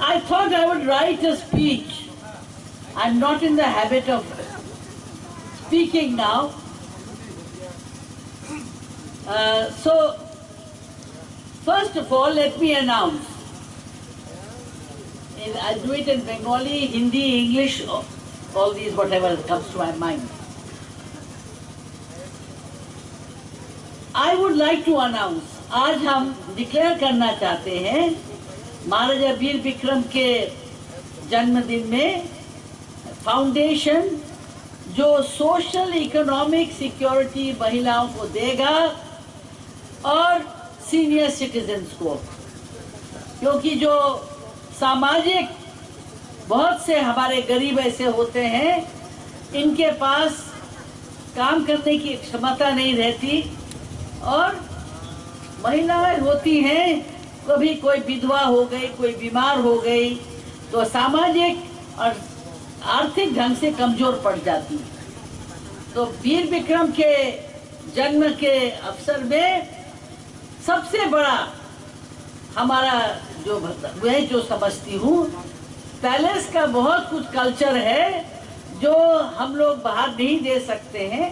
I thought I would write a speech. I'm not in the habit of speaking now. So, first of all, let me announce. I'll do it in Bengali, Hindi, English, all these, whatever comes to my mind. I would like to announce, आज हम declare करना चाहते हैं महाराजा वीर विक्रम के जन्मदिन में foundation जो social economic security महिलाओं को देगा और सीनियर सिटीजन्स को, क्योंकि जो सामाजिक बहुत से हमारे गरीब ऐसे होते हैं इनके पास काम करने की क्षमता नहीं रहती और महिलाएं होती हैं, कभी कोई विधवा हो गई, कोई बीमार हो गई तो सामाजिक और आर्थिक ढंग से कमजोर पड़ जाती है। तो वीर विक्रम के जन्म के अवसर में सबसे बड़ा हमारा जो मैं जो समझती हूँ, पैलेस का बहुत कुछ कल्चर है जो हम लोग बाहर नहीं दे सकते हैं।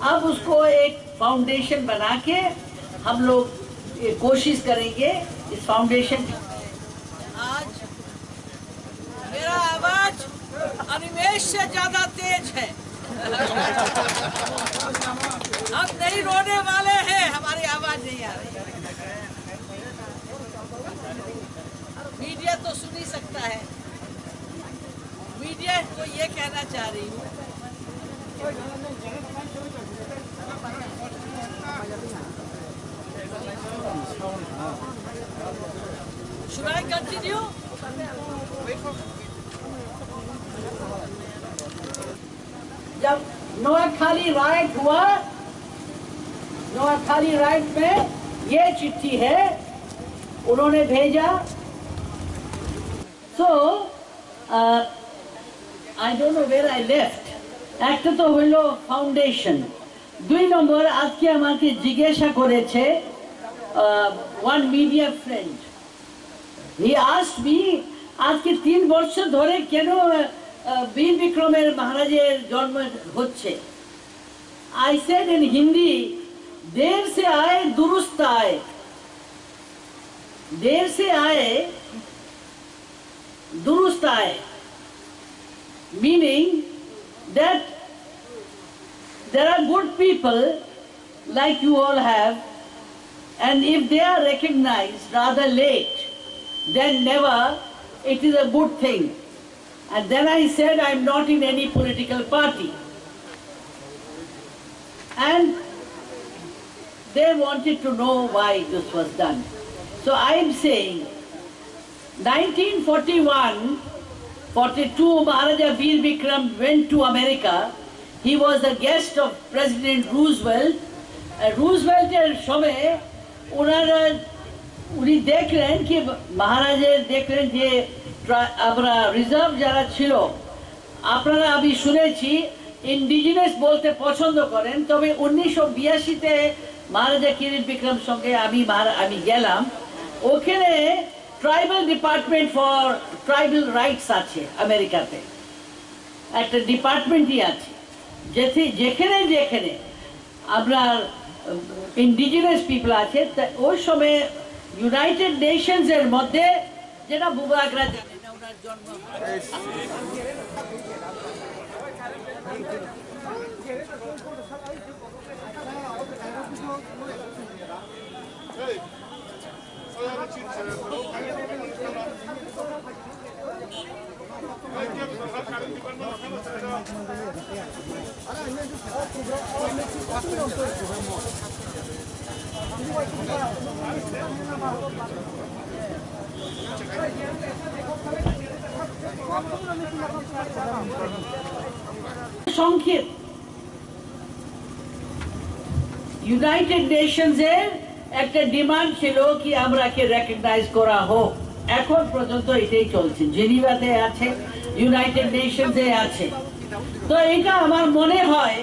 अब उसको एक फाउंडेशन बना के हम लोग कोशिश करेंगे इस फाउंडेशन। आज मेरा आवाज अनिमेष से ज्यादा तेज है। हम नहीं रोने वाले हैं, हमारी आवाज नहीं आ रही। मीडिया तो सुन ही सकता है। मीडिया को ये कहना चाह रही हूँ, should I continue? जब नोआखाली राइट हुआ, नोआखाली राइट में ये चिट्ठी है उन्होंने भेजा। So I don't know where I left. একটা তো হইলো ফাউন্ডেশন, দুই নম্বর আজকে আমাকে জিজ্ঞাসা করেছে one media friend. He asked me আজকে 3 বছর ধরে কেন वीर विक्रमेर महाराजेर जन्म होच्छे। I said in Hindi, देर से आए दुरुस्त आए, देर से आए दुरुस्त आए, meaning that there are good people like you all have, and if they are recognized rather late then never, it is a good thing. And then I said I am not in any political party, and they wanted to know why this was done. So I am saying 1941-42 Maharaja Veer Vikram went to America. He was the guest of President Roosevelt. Roosevelt এর সময় ওনারা উনি দেখলেন কি মহারাজের দেখলেন যে আমরা রিজার্ভ যারা ছিল, আপনারা আমি শুনেছি ইন্ডিজিনাস বলতে পছন্দ করেন, তবে 1982-তে মহারাজা কিরিট বিক্রম সঙ্গে আমি গেলাম, ওখানে tribal department for tribal rights আছে আমেরিকাতে, একটা ডিপার্টমেন্টই আছে যেখানে যেখানে আপনার ইন্ডিজিনাস পিপল আছে। ওই সময় ইউনাইটেড নেশনস এর মধ্যে যেটা বুবাকরা জানে না ওনার জন্ম সংক্ষেপ ইউনাইটেড নেশনস এর একটা ডিমান্ড ছিল কি আমরাকে রেকগনাইজ করা হোক। এখন পর্যন্ত এটাই চলছে, জেনিভাতে আছে, ইউনাইটেড নেশনস এ আছে। তো এটা আমার মনে হয়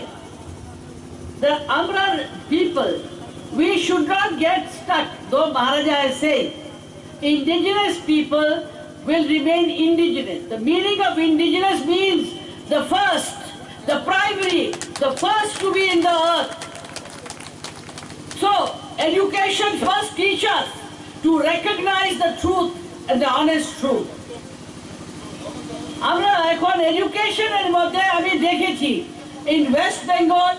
that আমরা people we should not get stuck, though Maharaja has said indigenous people will remain indigenous. The meaning of indigenous means the first, the primary, the first to be in the earth. So, education first teaches us to recognize the truth and the honest truth. আমরা এখন এডুকেশনের মধ্যে আমি দেখেছি in West Bengal,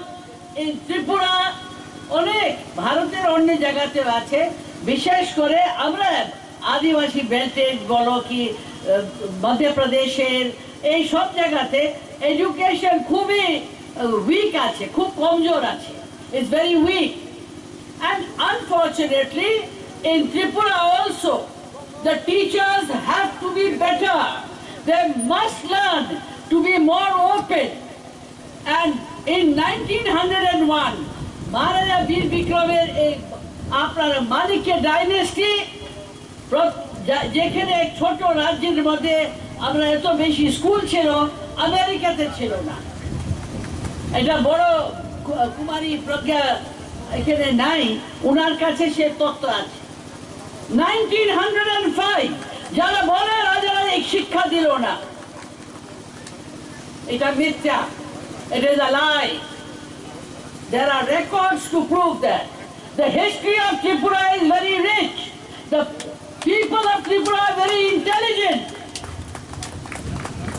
in Tripura, অনেক ভারতের অন্য জায়গাতে আছে, বিশেষ করে আমরা আদিবাসী বেল্টে বলো কি মধ্যপ্রদেশের এই সব জায়গাতে এডুকেশন খুবই উইক আছে, খুব কমজোর আছে, it's very weak. And unfortunately, in Tripura also, the teachers have to be better. They must learn to be more open. And in 1901, Maharaja Bir Bikramer, আপনার মালিকের ডাইনেস্টি, যেখানে এক ছোট রাজ্যের মধ্যে আমরা এত বেশি স্কুল ছিল, আমেরিকাতে ছিল না। এটা বড় কুমারী প্রজ্ঞা এখানে নাই, ওনার কাছে সে তথ্য আছে। 1905 যারা বলে রাজারা এই শিক্ষা দিল না, এটা মিথ্যা, it is a lie. There are records to prove that. The history of Tripura is very rich. The people of Tripura are very intelligent.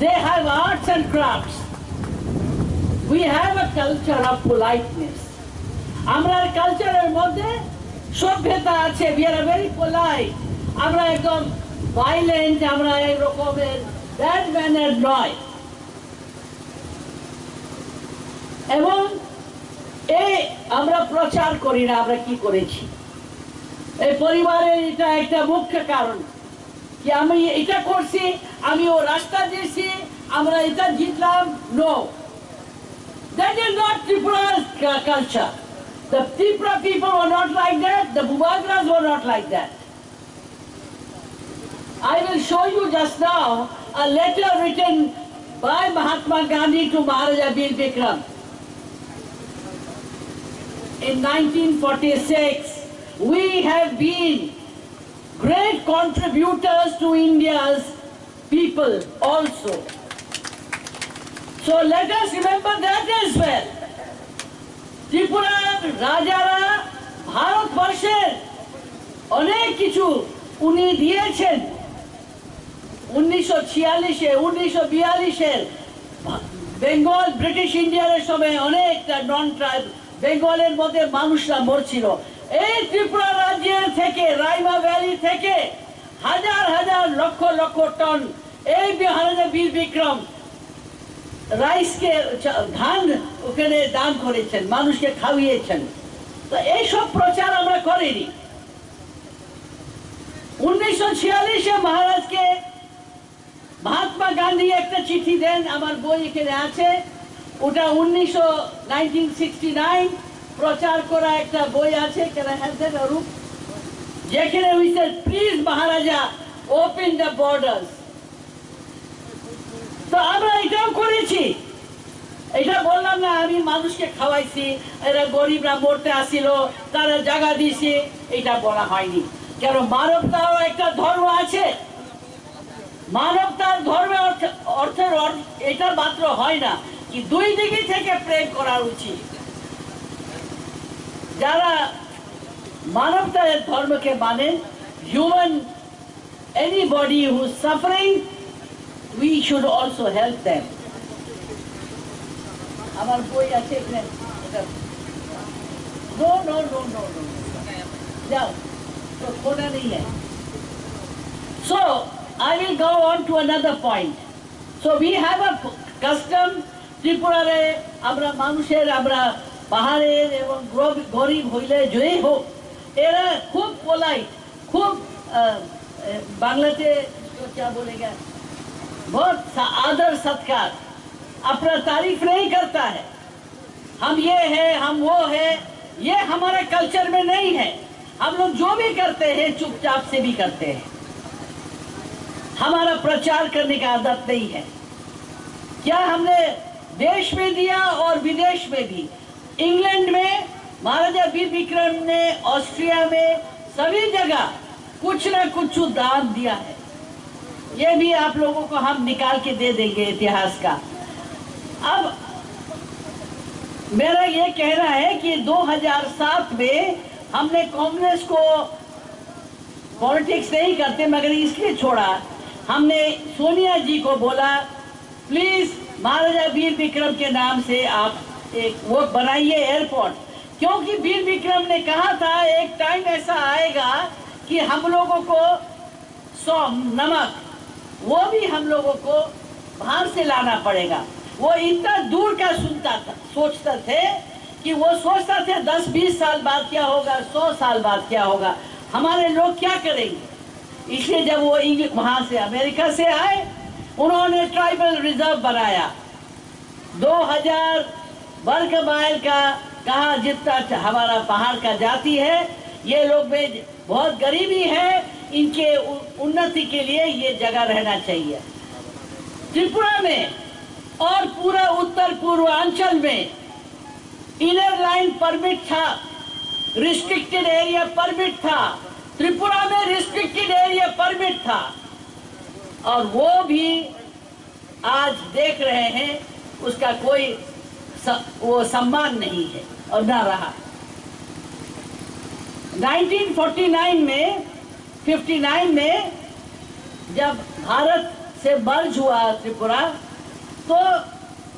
They have arts and crafts. We have a culture of politeness. আমরা কালচারের মধ্যে সভ্যতা আছে, we are very polite. আমরা একদম valiant, আমরা এই রকমের ব্যাড ম্যানার নয়। এবং এই আমরা প্রচার করি না, আমরা কি করেছি, এই পরিবারের এটা একটা মুখ্য কারণ কি আমি এটা করছি, আমি ও রাস্তা দিয়েছি, আমরা এটা জিতলাম। No, that is not Tripura's culture. The Tripura people were not like that. The Bubagras were not like that. I will show you just now a letter written by Mahatma Gandhi to Maharaja Bir Bikram. In 1946, we have been great contributors to India's people also. So let us remember that as well. ত্রিপুরার রাজারা ভারতবর্ষের অনেক কিছু উনি দিয়েছেন। 1946-এ 1942-এর Bengal British ইন্ডিয়ার সময় অনেকটা নন ট্রাইব বেঙ্গলের মধ্যে মানুষরা মরছিল। এই ত্রিপুরা রাজ্যের থেকে, রাইমা ভ্যালি থেকে হাজার হাজার লক্ষ লক্ষ টন এই মহারাজা বীর বিক্রম রাইসকে, ধান ওখানে দান করেছেন, মানুষকে খাওয়িয়েছেন। তো এইসব প্রচার আমরা করিনি। 1946-এ মহারাজকে মহাত্মা গান্ধী একটা চিঠি দেন, আমার বই এখানে আছে, ওটা 1969 প্রচার করা একটা বই আছে, যেখানে we said please Maharaja open the borders. তো আমরা এটাও করেছি, এটা বললাম না আমি মানুষকে খাওয়াইছি, এরা গরিবরা মরতে আসিল, তারা জায়গা দিয়েছে, এটা বলা হয়নি। কেন মানবতারও একটা ধর্ম আছে, মানবতার ধর্মে অর্থের এটা মাত্র হয় না, কি দুই দিকে থেকে প্রেম করা উচিত। যারা মানবতার ধর্মকে মানেন, human, anybody who is suffering, we should also help them. আমার বই আছে এখানে, no no no no no, যাও তো খোলা নেই है। So I will go on to another point. So we have a custom, ত্রিপুরারে আমরা মানুষের, আমরা পাহাড়ের এবং গরিব হইলে যেই হোক, এরা খুব পোলাইট, খুব বাংলাতে क्या बोलेगा, बहुत आदर सत्कार, अपना तारीफ नहीं करता है। हम ये है, हम वो है, ये हमारे कल्चर में नहीं है। हम लोग जो भी करते हैं चुपचाप से भी करते हैं, हमारा प्रचार करने का आदत नहीं है। क्या हमने देश में दिया और विदेश में भी, इंग्लैंड में महाराजा वीर विक्रम ने, ऑस्ट्रिया में, सभी जगह कुछ न कुछ दान दिया है। ये भी आप लोगों को हम निकाल के दे देंगे इतिहास का। अब मेरा ये कहना है कि 2007 में हमने कांग्रेस को, पॉलिटिक्स नहीं करते मगर इसलिए छोड़ा, हमने सोनिया जी को बोला प्लीज महाराजा वीर विक्रम के नाम से आप एक वो बनाइए एयरपोर्ट, क्योंकि वीर विक्रम ने कहा था एक टाइम ऐसा आएगा कि हम लोगों को नमक वो भी हम लोगों को बाहर से लाना पड़ेगा। वो इतना दूर का सोचता थे कि वो सोचता थे 10-20 साल बाद क्या होगा, 100 साल बाद क्या होगा, हमारे लोग क्या करेंगे। इसलिए जब वो वहां से अमेरिका से आए, उन्होंने ट्राइबल रिजर्व बनाया, 2000 वर्ग माइल का, कहा जितना हमारा पहाड़ का जाति है, ये लोग में बहुत गरीबी है, इनके उन्नति के लिए ये जगह रहना चाहिए। त्रिपुरा में और पूरा उत्तर पूर्वांचल में इनर लाइन परमिट था, रिस्ट्रिक्टेड एरिया परमिट था, त्रिपुरा में रिस्ट्रिक्टेड एरिया परमिट था, और वो भी आज देख रहे हैं उसका कोई वो सम्मान नहीं है और ना रहा। 1959 में जब भारत से मर्ज हुआ त्रिपुरा, तो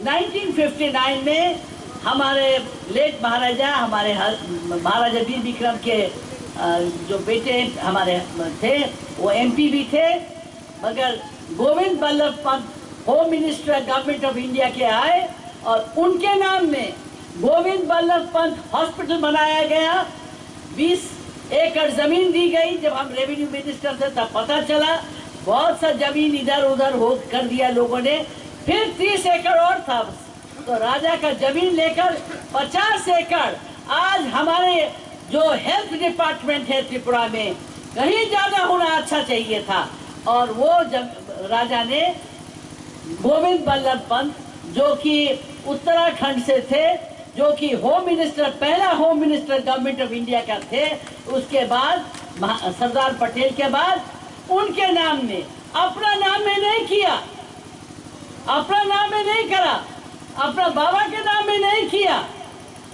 1959 में हमारे लेट महाराजा, हमारे महाराजा वीर विक्रम के जो बेटे हमारे थे वो एमपी भी थे, मगर Govind Ballabh Pant home minister government of India के आए और उनके नाम में गोविंद बल्लभ पंत हॉस्पिटल बनाया गया। 20 एकड़ जमीन दी गई। जब हम रेवेन्यू मिनिस्टर थे तब पता चला, बहुत सा जमीन इधर उधर हो कर दिया लोगों ने। फिर 30 एकड़ और था, तो राजा का जमीन लेकर 50 एकड़ आज हमारे जो हेल्थ डिपार्टमेंट है त्रिपुरा में कहीं ज्यादा होना अच्छा चाहिए था। और वो जब राजा ने गोविंद बल्लभ पंत जो कि उत्तराखंड से थे, जो कि होम मिनिस्टर, पहला home minister government of India का थे, उसके बाद सरदार पटेल के बाद उनके नाम में, अपना नाम में नहीं किया, अपना नाम में नहीं करा, अपना बाबा के नाम में नहीं किया,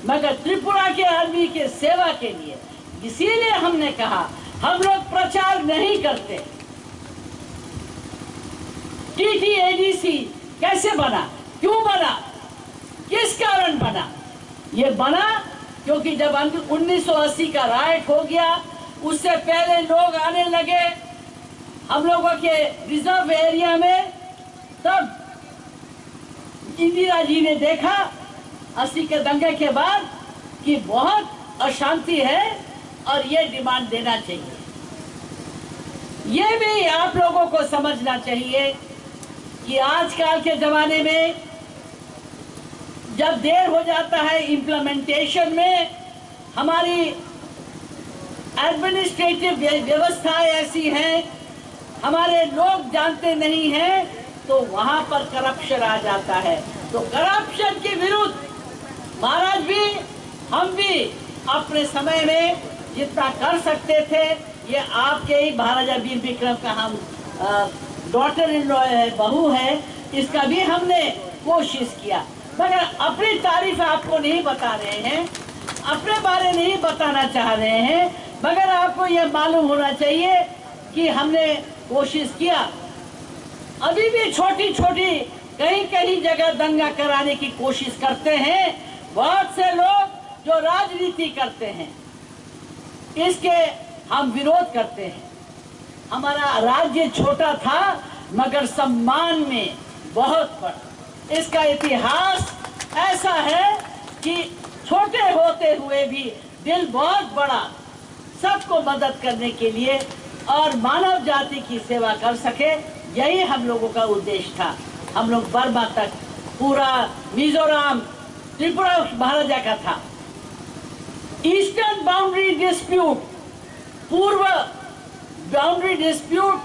मगर त्रिपुरा के आदमी के सेवा के लिए। इसीलिए हमने कहा हम लोग प्रचार नहीं करते। TTADC कैसे बना, क्यों बना, किस कारण बना? ये बना क्योंकि जब 1980 का राइट हो गया, उससे पहले लोग आने लगे हम लोगों के रिजर्व एरिया में, तब इंदिरा जी ने देखा 80 के दंगे के बाद कि बहुत अशांति है और ये डिमांड देना चाहिए। ये भी आप लोगों को समझना चाहिए कि आजकल के जमाने में जब देर हो जाता है इम्प्लीमेंटेशन में, हमारी एडमिनिस्ट्रेटिव व्यवस्थाएं ऐसी हैं, हमारे लोग जानते नहीं हैं, तो वहां पर करप्शन आ जाता है। तो करप्शन के विरुद्ध महाराज भी, हम भी अपने समय में जितना कर सकते थे, ये आपके ही महाराजा वीर विक्रम का हम डॉटर इन लॉ है, बहू है, इसका भी हमने कोशिश किया। मगर अपनी तारीफ आपको नहीं बता रहे हैं, अपने बारे नहीं बताना चाह रहे हैं, मगर आपको यह मालूम होना चाहिए कि हमने कोशिश किया। अभी भी छोटी छोटी कहीं कहीं जगह दंगा कराने की कोशिश करते हैं बहुत से लोग जो राजनीति करते हैं, इसके हम विरोध करते हैं। हमारा राज्य छोटा था मगर सम्मान में बहुत बड़ा। इसका इतिहास ऐसा है कि छोटे होते हुए भी दिल बहुत बड़ा, सबको मदद करने के लिए और मानव जाति की सेवा कर सके, यही हम लोगों का उद्देश्य था। हम लोग बर्मा तक, पूरा मिजोरम, त्रिपुरा महाराजा का था। ईस्टर्न बाउंड्री डिस्प्यूट, पूर्व बाउंड्री डिस्प्यूट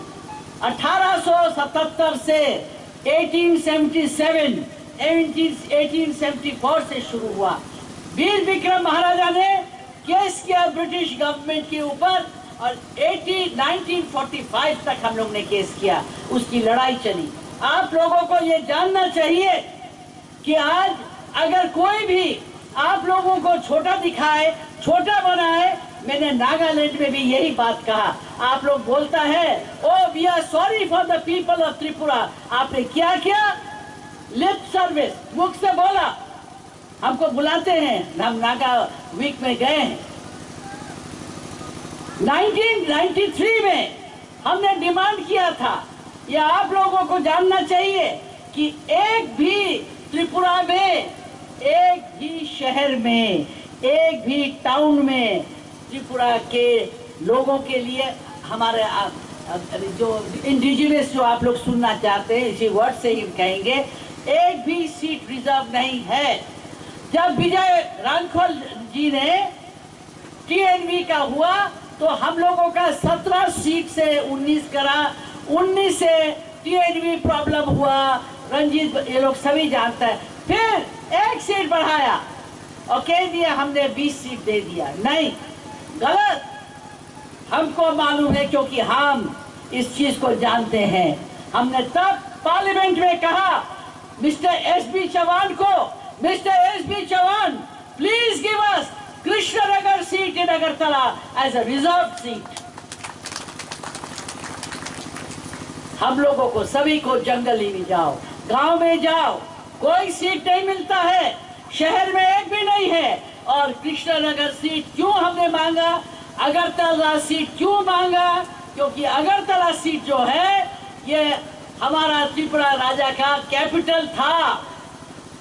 1877 से 1877, 1874 से शुरू हुआ। वीर विक्रम महाराजा ने केस किया ब्रिटिश गवर्नमेंट के ऊपर और 1945 तक हम लोग ने केस किया, उसकी लड़ाई चली। आप लोगों को ये जानना चाहिए कि आज अगर कोई भी आप लोगों को छोटा दिखाए, छोटा बनाए, मैंने नागालैंड में भी यही बात कहा। आप लोग बोलता है oh we are sorry for the people of Tripura. आपने क्या किया? लिप सर्विस, मुख से बोला। हमको बुलाते हैं, हम नागा वीक में गए हैं। 1993 में हमने डिमांड किया था, यह आप लोगों को जानना चाहिए कि एक भी त्रिपुरा में, एक भी शहर में, एक भी टाउन में त्रिपुरा के लोगों के लिए, हमारे जो इंडिजिनस जो आप लोग सुनना चाहते हैं, इसी वर्ड से ही कहेंगे, एक भी सीट रिजर्व नहीं है। जब विजय रांखोल जी ने टीएनवी का हुआ तो हम लोगों का 17 सीट से 19 करा, 19 से टीएनवी प्रॉब्लम हुआ, रंजीत ये लोग सभी जानते हैं। फिर एक सीट बढ़ाया और कह दिया हमने 20 सीट दे दिया। नहीं, गलत। हमको मालूम है क्योंकि हम इस चीज को जानते हैं। हमने तब पार्लियामेंट में कहा मिस्टर एसबी चौहान को, mister SB Chauhan please give us Krishnanagar seat in Agartala as a reserve seat. हम लोगों को सभी को जंगल में जाओ, गांव में जाओ, कोई सीट नहीं मिलता है, शहर में एक भी नहीं है। और कृष्णनगर सीट क्यों हमने मांगा, अगरतला सीट क्यों मांगा? क्योंकि अगरतला सीट जो है ये हमारा त्रिपुरा राजा का कैपिटल था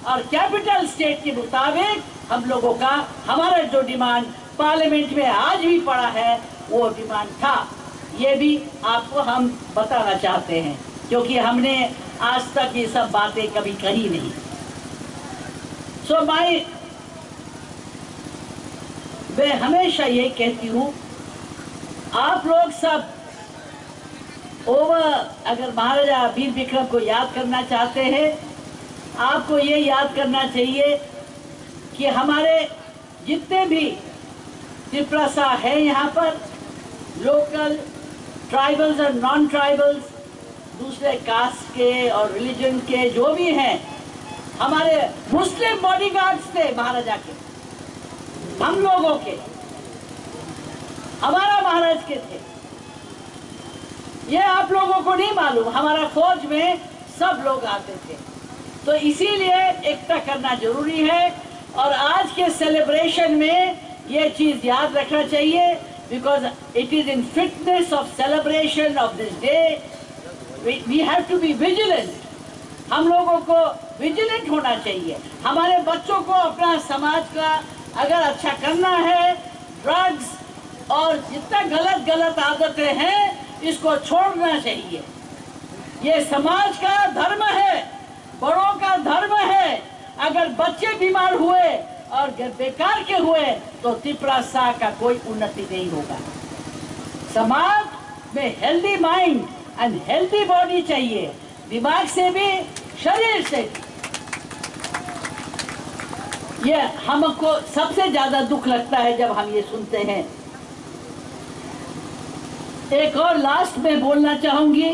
और कैपिटल स्टेट के मुताबिक हम लोगों का, हमारा जो डिमांड पार्लियामेंट में आज भी पड़ा है वो डिमांड था। ये भी आपको हम बताना चाहते हैं क्योंकि हमने आज तक ये सब बातें कभी कही नहीं। सो मैं हमेशा ये कहती हूँ, आप लोग सब अगर महाराजा वीर विक्रम को याद करना चाहते हैं, आपको ये याद करना चाहिए कि हमारे जितने भी त्रिपुरा है यहाँ पर, लोकल ट्राइबल्स और नॉन ट्राइबल्स, दूसरे कास्ट के और रिलीजन के जो भी हैं, हमारे मुस्लिम बॉडीगार्ड्स थे महाराजा के, हम लोगों के, हमारा महाराज के थे। ये आप लोगों को नहीं मालूम, हमारा फौज में सब लोग आते थे। तो इसीलिए एकता करना जरूरी है और आज के सेलिब्रेशन में ये चीज याद रखना चाहिए, because it is in fitness of celebration of this day we have to be vigilant. हम लोगों को विजिलेंट होना चाहिए। हमारे बच्चों को अपना समाज का अगर अच्छा करना है, ड्रग्स और जितना गलत आदतें हैं इसको छोड़ना चाहिए। ये समाज का धर्म है, बड़ों का धर्म है। अगर बच्चे बीमार हुए और बेकार के हुए तो त्रिपुरा का कोई उन्नति नहीं होगा। समाज में healthy mind and healthy body चाहिए, दिमाग से भी शरीर से भी। ये हमको सबसे ज्यादा दुख लगता है जब हम ये सुनते हैं। एक और लास्ट में बोलना चाहूंगी,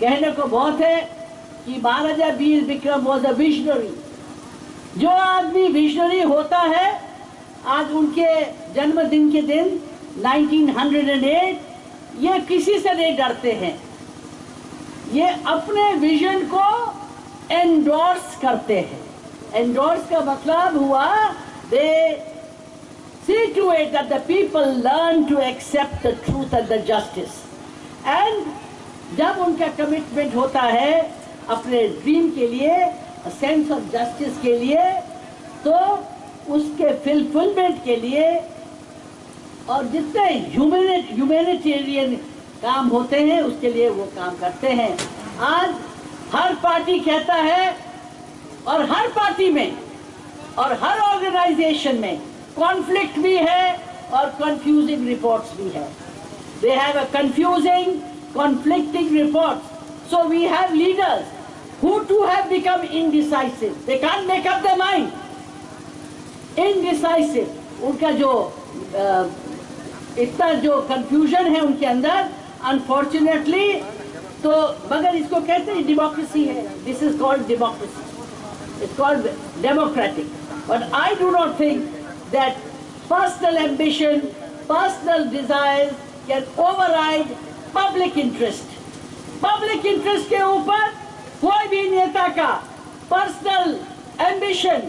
कहने को बहुत है कि Maharaja Bir Vikram was a visionary. जो आदमी विजनरी होता है, आज उनके जन्मदिन के दिन 1908, ये किसी से नहीं डरते हैं। ये अपने विजन को एंडोर्स करते हैं। एंडोर्स का मतलब हुआ दे see to it that the people learn to accept the truth and the justice. And जब उनका कमिटमेंट होता है अपने ड्रीम के लिए, सेंस ऑफ जस्टिस के लिए, तो उसके फुलफिलमेंट के लिए और जितने ह्यूमैनिटेरियन काम होते हैं उसके लिए वो काम करते हैं। आज हर पार्टी कहता है और हर पार्टी में और हर ऑर्गेनाइजेशन में कॉन्फ्लिक्ट भी है और कंफ्यूजिंग रिपोर्ट्स भी है। They have a confusing, conflicting reports. So we have leaders who too have become indecisive. They can't make up their mind. Indecisive. उनका जो इतना जो कंफ्यूजन है उनके अंदर, अनफॉर्चुनेटली, तो मगर इसको कहते हैं डेमोक्रेसी है, this is called democracy, it's called democratic. But I do not think that personal ambition, personal desire can override public interest. Public interest के ऊपर कोई भी नेता का पर्सनल एम्बिशन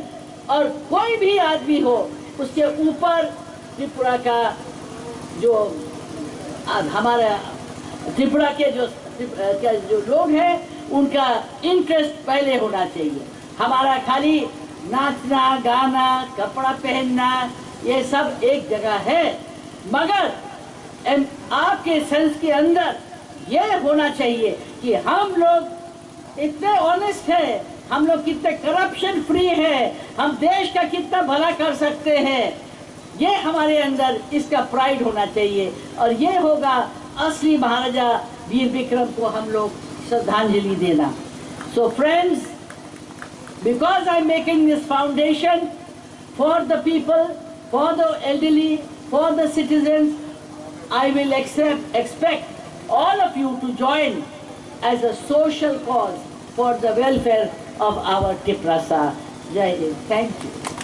और कोई भी आदमी हो, उसके ऊपर त्रिपुरा का जो हमारा त्रिपुरा के जो लोग हैं उनका इंटरेस्ट पहले होना चाहिए. हमारा खाली नाचना गाना कपड़ा पहनना ये सब एक जगह है, मगर आपके सेंस के अंदर ये होना चाहिए कि हम लोग इतने ऑनेस्ट हैं, हम लोग कितने करप्शन फ्री है, हम देश का कितना भला कर सकते हैं, ये हमारे अंदर इसका प्राइड होना चाहिए. और ये होगा असली महाराजा वीर विक्रम को हम लोग श्रद्धांजलि देना. So friends, because I am making this foundation for the people, for the elderly, for the citizens, I will expect all of you to join as a social cause for the welfare of our Tiprasa. Jai Hind. Thank you.